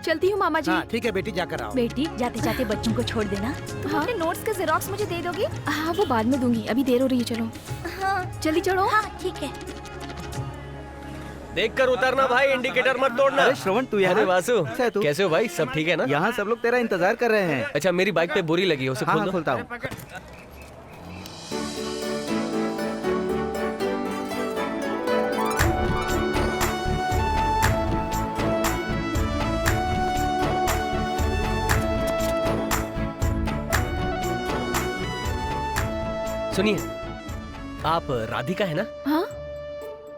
चलती हूँ मामा जी। हाँ ठीक है बेटी, जाकर आओ। बेटी जाते जाते बच्चों को छोड़ देना। तुम अपने नोट्स का जेरोक्स मुझे दे दोगी? हाँ वो बाद में दूंगी, अभी देर हो रही है। चलो हाँ जल्दी चढ़ो। हाँ ठीक है। देखकर उतरना भाई, इंडिकेटर मत तोड़ना। अरे श्रवण तू यहाँ? अरे वासु कैसा है तू? कैसे हो भाई, सब ठीक है ना? यहाँ सब लोग तेरा इंतजार कर रहे हैं। अच्छा मेरी बाइक पे बोरी लगी है, उसे खोल हाँ दो। खोलता हूँ। सुनिए, आप राधिका है ना? हाँ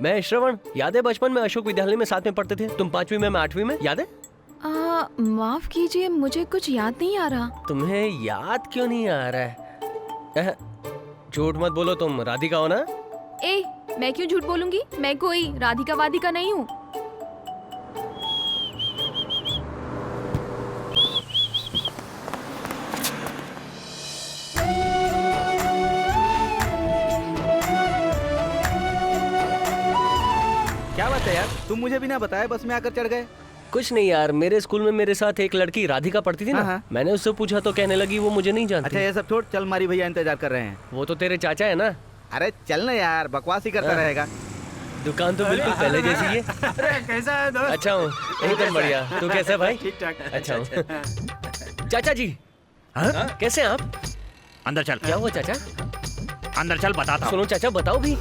मैं श्रवण, याद है बचपन में अशोक विद्यालय में साथ में पढ़ते थे? तुम 5वीं में, मैं 8वीं में, याद है? माफ कीजिए, मुझे कुछ याद नहीं आ रहा। तुम्हें याद क्यों नहीं आ रहा है? झूठ मत बोलो, तुम राधिका हो ना? ए, मैं क्यों झूठ बोलूंगी? मैं कोई राधिका वाधिका नहीं हूँ। क्या बात है यार, तुम मुझे बिना बताए बस में आकर चढ़ गए? कुछ नहीं यार, मेरे स्कूल में मेरे साथ एक लड़की राधिका पढ़ती थी ना। हाँ। मैंने उससे पूछा तो कहने लगी वो मुझे नहीं जानती। अच्छा ये सब छोड़, चल मारी भैया इंतजार कर रहे हैं। वो तो तेरे चाचा है ना। अरे चल ना यार, बकवास ही करता रहेगा। दुकान तो बिल्कुल पहले जैसी है। अरे कैसा है दोस्त? अच्छा हूँ, एकदम बढ़िया। तू कैसा है भाई? ठीक ठाक। अच्छा हूँ। चाचा जी कैसे हैं आप? अंदर चल। क्या हुआ चाचा? अंदर चल, बताता हूँ। सुनो चाचा, बताओ भी।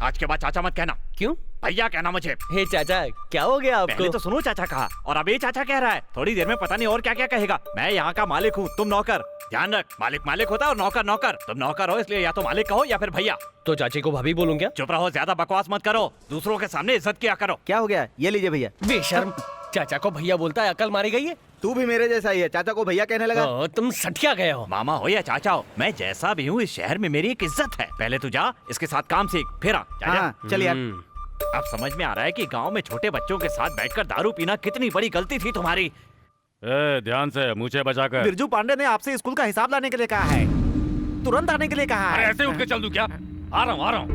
आज के बाद चाचा मत कहना। क्यों? भैया कहना मुझे। हे चाचा, क्या हो गया पहले आपको? तो सुनो चाचा कहा, और अब ये चाचा कह रहा है। थोड़ी देर में पता नहीं और क्या क्या कहेगा। मैं यहाँ का मालिक हूँ, तुम नौकर। ध्यान रख, मालिक मालिक होता है और नौकर नौकर। तुम नौकर हो इसलिए या तो मालिक कहो या फिर भैया। तो चाची को भाभी बोलूं क्या? चुप रहो, ज्यादा बकवास मत करो, दूसरों के सामने इज्जत किया करो। क्या हो गया? ये लीजिए भैया। बेशर्म, चाचा को भैया बोलता है, अकल मारी गई है। तू भी मेरे जैसा ही है, चाचा को भैया कहने लगा। तुम सठिया गए हो। मामा हो या चाचा हो, मैं जैसा भी हूँ इस शहर में मेरी एक इज्जत है। पहले तू जा, इसके साथ काम सीख, फिर आ। जा, जा। हाँ चल यार। अब समझ में आ रहा है कि गांव में छोटे बच्चों के साथ बैठकर दारू पीना कितनी बड़ी गलती थी तुम्हारी। ध्यान से मुझे बचाकर। बिरजू पांडे ने आपसे स्कूल का हिसाब लाने के लिए कहा है, तुरंत आने के लिए कहा अरे है। ऐसे उठ के चल दूं क्या? आ रहा हूँ।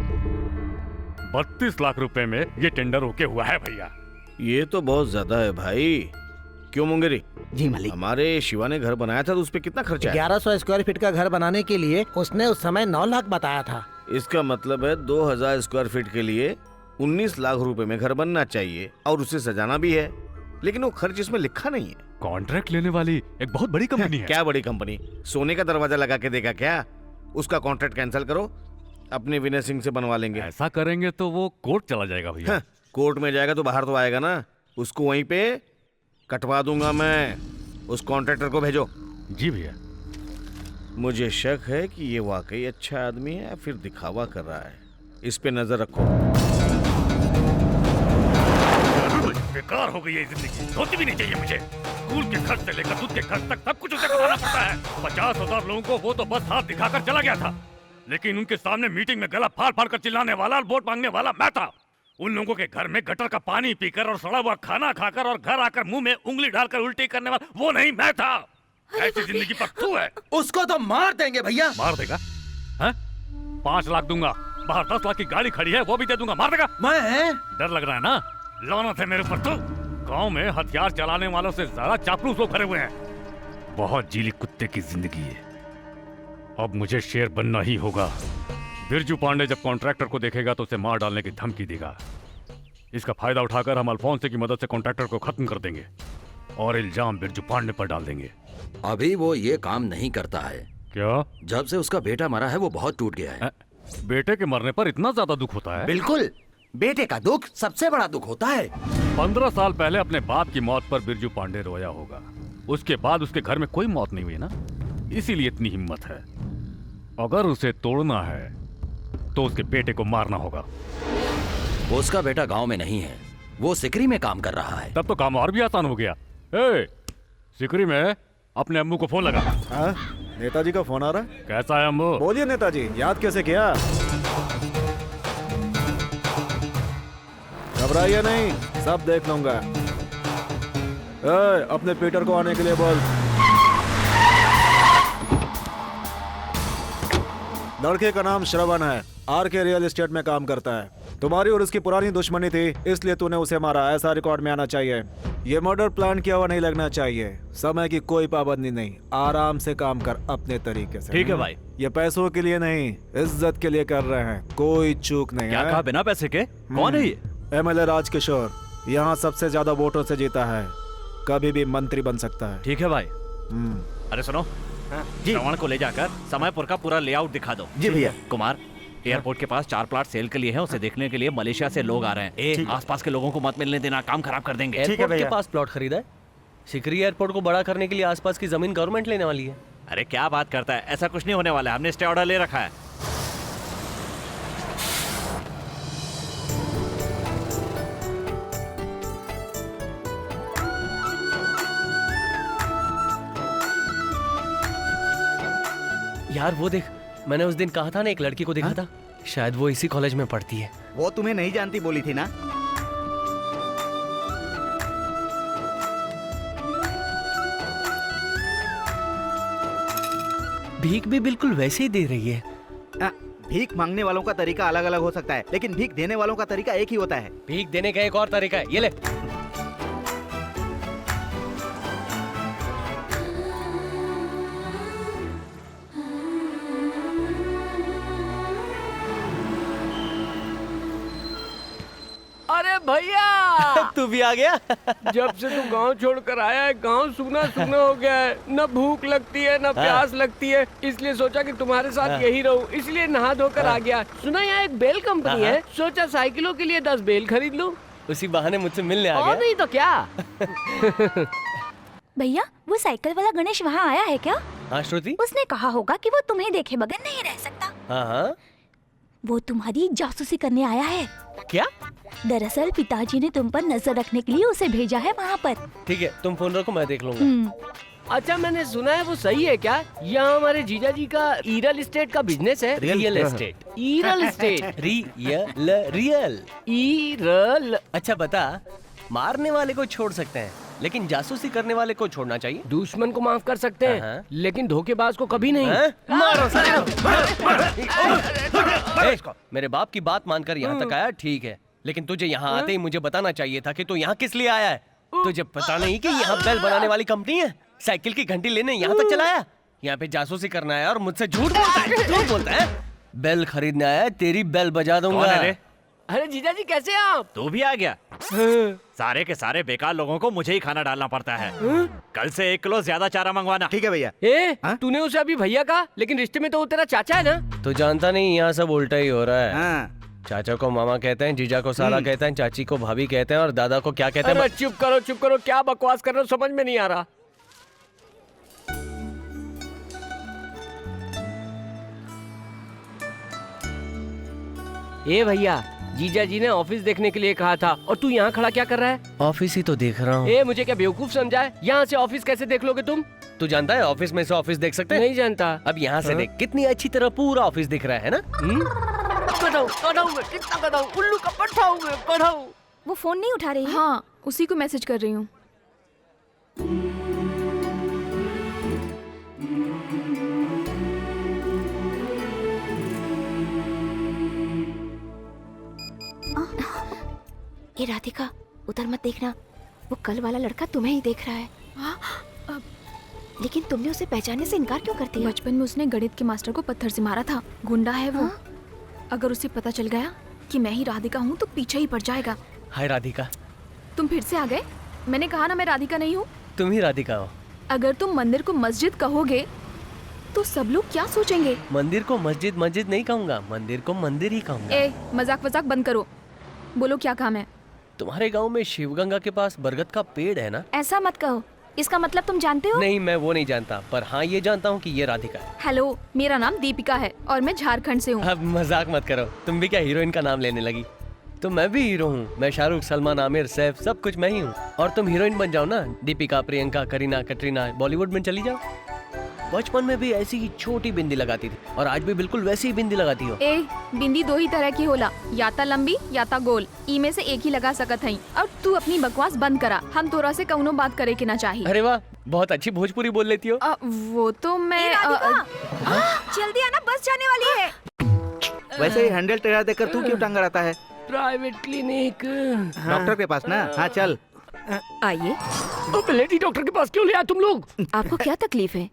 32 लाख रुपए में ये टेंडर ओके हुआ है भैया। ये तो बहुत ज्यादा है भाई। क्यों मुंगेरी? जी मालिक। हमारे शिवा ने घर बनाया था तो उस पे कितना खर्चा है? 1100 स्क्वायर फीट का घर बनाने के लिए उसने उस समय 9 लाख बताया था। इसका मतलब है 2000 स्क्वायर फीट के लिए 19 लाख रुपए में घर बनना चाहिए और उसे सजाना भी है, लेकिन वो खर्च इसमें लिखा नहीं है। कॉन्ट्रैक्ट लेने वाली एक बहुत बड़ी कंपनी है। क्या बड़ी कंपनी? सोने का दरवाजा लगा के देगा क्या? उसका कॉन्ट्रैक्ट कैंसिल करो, अपने विनय सिंह से बनवा लेंगे। ऐसा करेंगे तो वो कोर्ट चला जाएगा भैया। हाँ, कोर्ट में जाएगा तो बाहर तो आएगा ना, उसको वहीं पे कटवा दूंगा मैं। उस कॉन्ट्रैक्टर को भेजो। जी भैया। मुझे शक है कि ये वाकई अच्छा आदमी है या फिर दिखावा कर रहा है। इस पे नजर रखो। बेकार हो गई है जिंदगी, होती भी नहीं चाहिए मुझे। स्कूल के खर्च से लेकर दूध के खर्च तक सब कुछ उसे करवाना पड़ता है। 50,000 लोगों को वो तो बस हाथ दिखाकर चला गया था, लेकिन उनके सामने मीटिंग में गला फाड़ फाड़ कर चिल्लाने वाला और वोट मांगने वाला मैं था। उन लोगों के घर में गटर का पानी पीकर और सड़ा हुआ खाना खाकर और घर आकर मुंह में उंगली डालकर उल्टी करने वाला वो नहीं मैं था। ऐसी जिंदगी पर तू है। उसको तो मार देंगे भैया। मार देगा? हैं? 5 लाख दूंगा, बाहर 10 लाख की गाड़ी खड़ी है वो भी दे दूंगा। मार देगा? मैं डर लग रहा है ना? लानत है मेरे ऊपर। तो गांव में हथियार चलाने वालों से ज्यादा चापलूस लोग भरे हुए हैं। बहुत जीली कुत्ते की जिंदगी है। अब मुझे शेर बनना ही होगा। बिरजू पांडे जब कॉन्ट्रैक्टर को देखेगा तो उसे मार डालने की धमकी देगा। इसका फायदा उठाकर हम अल्फोंसे की मदद से कॉन्ट्रैक्टर को खत्म कर देंगे और इल्जाम बिरजू पांडे पर डाल देंगे। अभी वो ये काम नहीं करता है। क्या? जब से उसका बेटा मरा है वो बहुत टूट गया है। बेटे के मरने पर इतना ज्यादा दुख होता है? बिल्कुल, बेटे का दुख सबसे बड़ा दुख होता है। 15 साल पहले अपने बाप की मौत पर बिरजू पांडे रोया होगा। उसके बाद उसके घर में कोई मौत नहीं हुई ना, इसीलिए इतनी हिम्मत है। अगर उसे तोड़ना है तो उसके बेटे को मारना होगा। उसका बेटा गांव में नहीं है, वो सिकरी में काम कर रहा है। तब तो काम और भी आसान हो गया। ए, सिकरी में अपने अम्मू को फोन लगा। हाँ, नेताजी का फोन आ रहा है। कैसा है अम्मू? बोलिए नेताजी, याद कैसे किया? घबराइए नहीं, सब देख लूंगा। अपने पीटर को आने के लिए बोल। लड़के का नाम श्रवण है, आर के रियल एस्टेट में काम करता है। तुम्हारी और उसकी पुरानी दुश्मनी थी, इसलिए तूने उसे मारा, ऐसा रिकॉर्ड में आना चाहिए। ये मर्डर प्लान किया हुआ नहीं लगना चाहिए। समय की कोई पाबंदी नहीं, आराम से काम कर अपने तरीके से। ठीक है भाई। ये पैसों के लिए नहीं, इज्जत के लिए कर रहे हैं, कोई चूक नहीं क्या है। कहा बिना पैसे के? कौन है ये? MLA राजकिशोर, यहाँ सबसे ज्यादा वोटों से जीता है, कभी भी मंत्री बन सकता है। ठीक है भाई। अरे सुनो, श्रवण को ले जाकर समयपुर का पूरा लेआउट दिखा दो। जी भैया। कुमार, एयरपोर्ट के पास 4 प्लाट सेल के लिए हैं, उसे देखने के लिए मलेशिया से लोग आ रहे हैं। आसपास के लोगों को मत मिलने देना, काम खराब कर देंगे। एयरपोर्ट के पास प्लॉट खरीदा है? सिकरी एयरपोर्ट को बड़ा करने के लिए आसपास की जमीन गवर्नमेंट लेने वाली है। अरे क्या बात करता है, ऐसा कुछ नहीं होने वाला है, हमने स्टे ऑर्डर ले रखा है। यार वो देख, मैंने उस दिन कहा था ना एक लड़की को देखा था, शायद वो इसी कॉलेज में पढ़ती है। वो तुम्हें नहीं जानती बोली थी ना? भीख भी बिल्कुल वैसे ही दे रही है। भीख मांगने वालों का तरीका अलग अलग हो सकता है, लेकिन भीख देने वालों का तरीका एक ही होता है। भीख देने का एक और तरीका है, ये ले। अरे भैया तू भी आ गया? जब से तू गांव छोड़कर आया है, गांव सूना सूना हो गया है। न भूख लगती है न प्यास लगती है, इसलिए सोचा कि तुम्हारे साथ यही रहूं, इसलिए नहा धोकर आ गया। सुना यहाँ एक बेल कंपनी है, सोचा साइकिलों के लिए 10 बेल खरीद लूं। उसी बहाने मुझसे मिलने आ और गया। नहीं तो क्या। भैया वो साइकिल वाला गणेश वहाँ आया है क्या? हाँ श्रुति। उसने कहा होगा कि वो तुम्हें देखे बगैर नहीं रह सकता। हाँ हाँ। वो तुम्हारी जासूसी करने आया है। क्या? दरअसल पिताजी ने तुम पर नजर रखने के लिए उसे भेजा है वहाँ पर। ठीक है, तुम फोन रखो, मैं देख लूंगा। अच्छा मैंने सुना है वो सही है क्या? यहाँ हमारे जीजा जी का रियल एस्टेट का बिजनेस है। Real estate. Real estate. Real. अच्छा बता, मारने वाले को छोड़ सकते हैं, लेकिन जासूसी करने वाले को छोड़ना चाहिए। दुश्मन को माफ कर सकते हैं, लेकिन धोखेबाज को कभी नहीं। मारो मेरे बाप की बात मानकर यहाँ तक आया, ठीक है, लेकिन तुझे यहाँ आते ही मुझे बताना चाहिए था कि तू यहाँ किस लिए आया है। तुझे पता नहीं कि यहाँ बेल बनाने वाली कंपनी है? साइकिल की घंटी लेने यहाँ तक चला आया? यहाँ पे जासूसी करना है और मुझसे झूठ बोलता है। बेल खरीदने आया, तेरी बेल बजा दूंगा। अरे जीजा जी कैसे हैं आप? तू भी आ गया? सारे के सारे बेकार लोगों को मुझे ही खाना डालना पड़ता है। कल से 1 किलो ज्यादा चारा मंगवाना। ठीक है भैया। तूने उसे अभी भैया कहा, लेकिन रिश्ते में तो वो तेरा चाचा है ना? तू जानता नहीं, यहाँ सब उल्टा ही हो रहा है। चाचा को मामा कहते हैं, जीजा को साला कहते हैं, चाची को भाभी कहते हैं, और दादा को क्या कहते हैं? अरे चुप करो, क्या बकवास कर रहे हो, समझ में नहीं आ रहा। ए भैया, जीजा जी ने ऑफिस देखने के लिए कहा था, और तू यहाँ खड़ा क्या कर रहा है? ऑफिस ही तो देख रहा हूँ। ए मुझे क्या बेवकूफ समझा है? यहाँ से ऑफिस कैसे देख लोगे तुम? तू जानता है ऑफिस में से ऑफिस देख सकते हैं? नहीं जानता। अब यहाँ से देख, कितनी अच्छी तरह पूरा ऑफिस दिख रहा है ना? उल्लू का पट्टा हूँ मैं। वो फोन नहीं उठा रही है? हाँ, उसी को मैसेज कर रही हूँ। ये राधिका, उधर मत देखना, वो कल वाला लड़का तुम्हें ही देख रहा है। लेकिन तुमने उसे पहचानने से इनकार क्यों करती है? बचपन में उसने गणित के मास्टर को पत्थर से मारा था, गुंडा है वो। अगर उसे पता चल गया कि मैं ही राधिका हूँ तो पीछे ही पड़ जाएगा। हाय राधिका। तुम फिर से आ गए? मैंने कहा ना मैं राधिका नहीं हूँ। तुम ही राधिका हो। अगर तुम मंदिर को मस्जिद कहोगे तो सब लोग क्या सोचेंगे? मंदिर को मस्जिद नहीं कहूँगा, मंदिर को मंदिर ही कहूँगा। ए, मजाक बंद करो, बोलो क्या काम है? तुम्हारे गांव में शिवगंगा के पास बरगद का पेड़ है ना? ऐसा मत कहो, इसका मतलब तुम जानते हो? नहीं, मैं वो नहीं जानता, पर हाँ ये जानता हूँ कि ये राधिका है। हेलो, मेरा नाम दीपिका है और मैं झारखंड से हूँ। अब मजाक मत करो, तुम भी क्या हीरोइन का नाम लेने लगी? तो मैं भी हीरो हूँ, मैं शाहरुख, सलमान, आमिर, सैफ, सब कुछ मैं ही हूँ। और तुम हीरोइन बन जाओ ना, दीपिका, प्रियंका, करीना, कटरीना, बॉलीवुड में चली जाओ। बचपन में भी ऐसी ही छोटी बिंदी लगाती थी, और आज भी बिल्कुल वैसी ही बिंदी लगाती हो। ए, बिंदी 2 ही तरह की होला, या ता लंबी या ता गोल, ई में से एक ही लगा सकत हई। और तू अपनी बकवास बंद करा, हम तोरा से कौनो बात करे के ना चाहिए। अरे वाह, बहुत अच्छी भोजपुरी बोल लेती हो। वो तो मैं जल्दी आना, बस जाने वाली है। वैसे ही हैंडल टेढ़ा देकर तू क्यों टांगा रहता है? Private clinic. डॉक्टर के पास ना? हाँ चल। आइए। लेडी डॉक्टर के पास क्यों ले आए तुम लोग? आपको क्या तकलीफ है?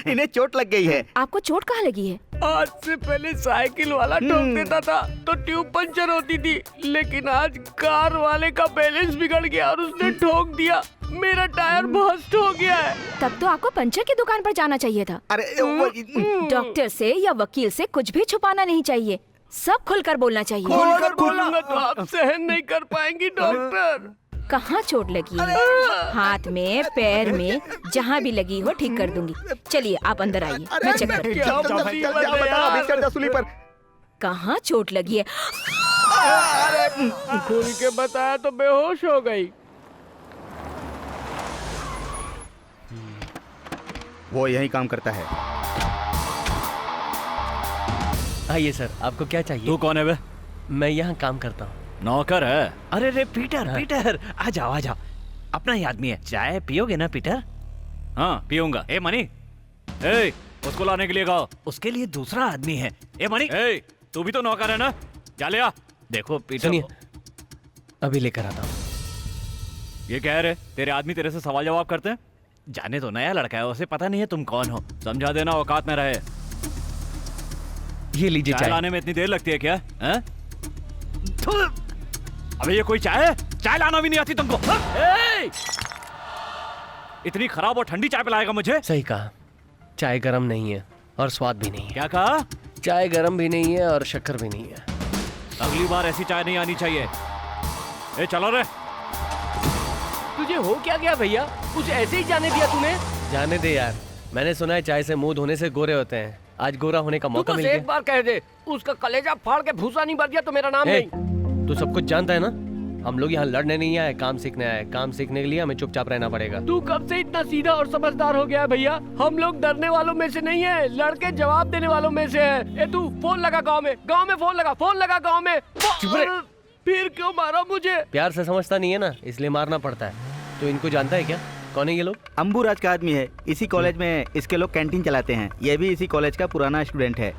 इन्हें चोट लग गई है। आपको चोट कहाँ लगी है? आज से पहले साइकिल वाला ठोक देता था तो ट्यूब पंचर होती थी, लेकिन आज कार वाले का बैलेंस बिगड़ गया और उसने ठोक दिया, मेरा टायर बस्ट हो गया है। तब तो आपको पंचर की दुकान पर जाना चाहिए था। अरे डॉक्टर से या वकील से कुछ भी छुपाना नहीं चाहिए, सब खुलकर बोलना चाहिए। खोलकर बोलूंगा तो आप सहन नहीं कर पाएंगी डॉक्टर। कहाँ चोट लगी है? हाथ में, पैर में, जहाँ भी लगी हो ठीक कर दूंगी। चलिए आप अंदर आइए, मैं चेक करती हूँ। कहाँ चोट लगी है? खुल के बताया तो बेहोश हो गई। वो यही काम करता है। आइए सर, आपको क्या चाहिए? तू कौन है बे? मैं यहाँ काम करता हूँ। नौकर है? अरे रे पीटर, पीटर आ जाओ आ जाओ, अपना ही आदमी है। चाय पियोगे ना पीटर? हाँ पीऊंगा। ए मनी, ए उसको लाने के लिए कहो, उसके लिए दूसरा आदमी है। ए मनी, ए तू भी तो नौकर है ना, जा ले आ। देखो पीटर, सुनिए, अभी लेकर आता हूँ। ये कह रहे तेरे आदमी तेरे से सवाल जवाब करते हैं? जाने तो नया लड़का है, उसे पता नहीं है तुम कौन हो, समझा देना औकात में रहे। ये लीजिए चाय लाने में इतनी देर लगती है क्या? हैं? अबे ये कोई चाय है? चाय लाना भी नहीं आती तुमको? इतनी खराब और ठंडी चाय पिलाएगा मुझे? सही कहा, चाय गरम नहीं है और स्वाद भी नहीं है। क्या कहा? चाय गरम भी नहीं है और शक्कर भी नहीं है। अगली बार ऐसी चाय नहीं आनी चाहिए। ए चलो रे। तुझे हो क्या गया भैया? कुछ ऐसे ही जाने दिया तूने? जाने दे यार, मैंने सुना है चाय से मुंह धोने से गोरे होते हैं। आज गोरा होने का मौका मिल एक गया। बार कह दे, उसका कलेजा फाड़ के भूसा नहीं भर दिया तो मेरा नाम नहीं। तू सब कुछ जानता है ना, हम लोग यहाँ लड़ने नहीं आए, काम सीखने आए। काम सीखने के लिए हमें चुपचाप रहना पड़ेगा। तू कब से इतना सीधा और समझदार हो गया है भैया? हम लोग डरने वालों में से नहीं है, लड़के जवाब देने वालों में से है। ए तू फोन लगा गांव में फोन लगा गांव में। फिर क्यों मारा मुझे? प्यार से समझता नहीं है ना, इसलिए मारना पड़ता है। तो इनको जानता है क्या? कौन है ये लोग? अंबुराज का आदमी है, इसी कॉलेज में इसके लोग कैंटीन चलाते हैं। ये भी इसी कॉलेज का पुराना स्टूडेंट है।